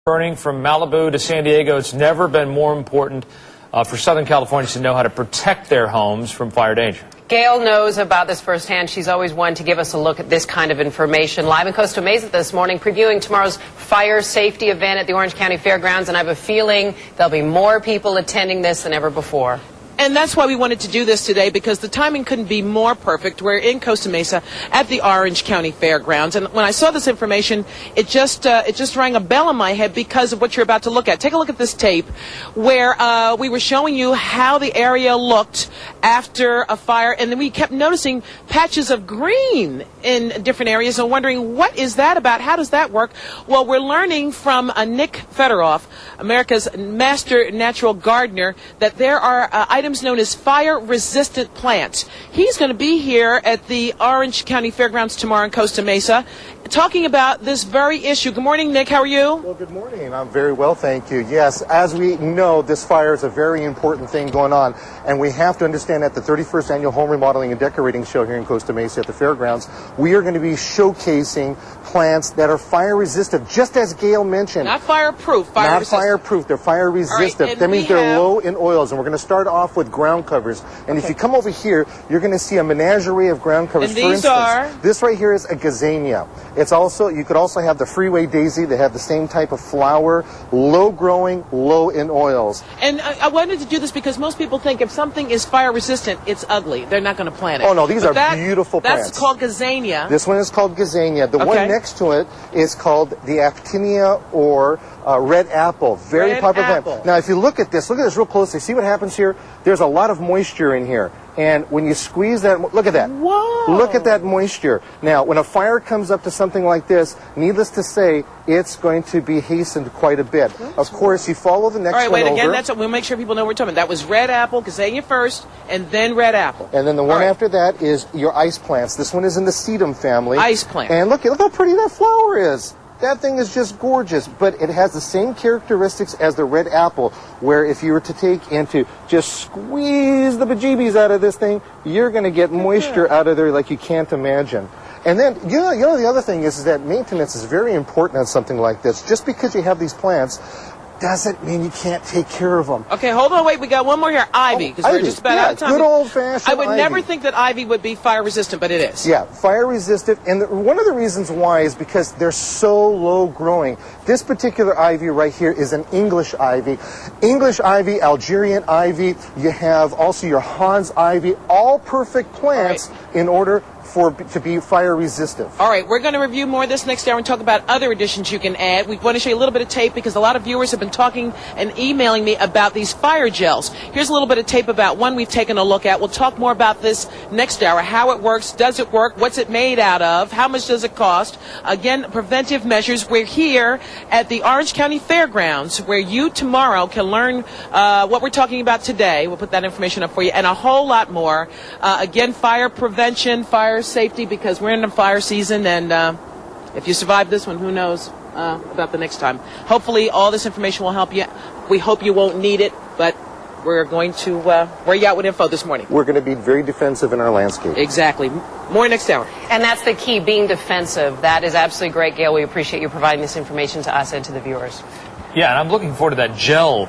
Burning from Malibu to San Diego, it's never been more important for Southern Californians to know how to protect their homes from fire danger. Gail knows about this firsthand. She's always one to give us a look at this kind of information. Live in Costa Mesa this morning, previewing tomorrow's fire safety event at the Orange County Fairgrounds, and I have a feeling there'll be more people attending this than ever before. And that's why we wanted to do this today, because the timing couldn't be more perfect. We're in Costa Mesa at the Orange County Fairgrounds, and when I saw this information, it just rang a bell in my head because of what you're about to look at. Take a look at this tape where we were showing you how the area looked after a fire, and then we kept noticing patches of green in different areas and wondering, what is that about? How does that work? Well, we're learning from Nick Federoff, America's master natural gardener, that there are items known as fire-resistant plants. He's going to be here at the Orange County Fairgrounds tomorrow in Costa Mesa talking about this very issue. Good morning, Nick. How are you? Well, good morning. I'm very well, thank you. Yes, as we know, this fire is a very important thing going on, and we have to understand that the 31st Annual Home Remodeling and Decorating Show here in Costa Mesa at the Fairgrounds, we are going to be showcasing plants that are fire-resistant, just as Gail mentioned. Not fireproof, fire-resistant. Not fireproof, they're fire-resistant. Right, that means they're low in oils, and we're going to start off with ground covers. And if you come over here, you're going to see a menagerie of ground covers. And these are? This right here is a gazania. It's also, you could also have the freeway daisy. They have the same type of flower, low growing, low in oils. And I wanted to do this because most people think if something is fire resistant, it's ugly. They're not going to plant it. Oh no, these are beautiful plants. That's called gazania. This one is called gazania. The one next to it is called the actinia or red apple. Very popular plant. Now, if you look at this real closely. See what happens here? There's a lot of moisture in here. And when you squeeze that, look at that. Whoa. Look at that moisture. Now, when a fire comes up to something like this, needless to say, it's going to be hastened quite a bit. Of course, you follow the next one over. All right, wait, again, we'll make sure people know what we're talking about. That was red apple, gazania first, and then red apple. And then the one after that is your ice plants. This one is in the sedum family. Ice plant. And look how pretty that flower is. That thing is just gorgeous, but it has the same characteristics as the red apple, where if you were to take and to just squeeze the bejeebies out of this thing, you're going to get moisture out of there like you can't imagine. And then, you know the other thing is that maintenance is very important on something like this. Just because you have these plants doesn't mean you can't take care of them. Okay, hold on, wait, we got one more here. Ivy, because we're just about out of time. Good old-fashioned I would never think that ivy would be fire-resistant, but it is. Yeah, fire-resistant, and one of the reasons why is because they're so low-growing. This particular ivy right here is an English ivy. English ivy, Algerian ivy, you have also your Hans ivy, all perfect plants in order to be fire resistant. All right, we're going to review more of this next hour and talk about other additions you can add. We want to show you a little bit of tape because a lot of viewers have been talking and emailing me about these fire gels. Here's a little bit of tape about one we've taken a look at. We'll talk more about this next hour, how it works, does it work, what's it made out of, how much does it cost. Again, preventive measures. We're here at the Orange County Fairgrounds where you tomorrow can learn what we're talking about today. We'll put that information up for you and a whole lot more. Again, fire prevention, fire safety, because we're in the fire season, and if you survive this one, who knows about the next time. Hopefully all this information will help you. We hope you won't need it, but we're going to wear you out with info this morning. We're going to be very defensive in our landscape. Exactly. More next hour. And that's the key, being defensive. That is absolutely great, Gail. We appreciate you providing this information to us and to the viewers. Yeah, and I'm looking forward to that gel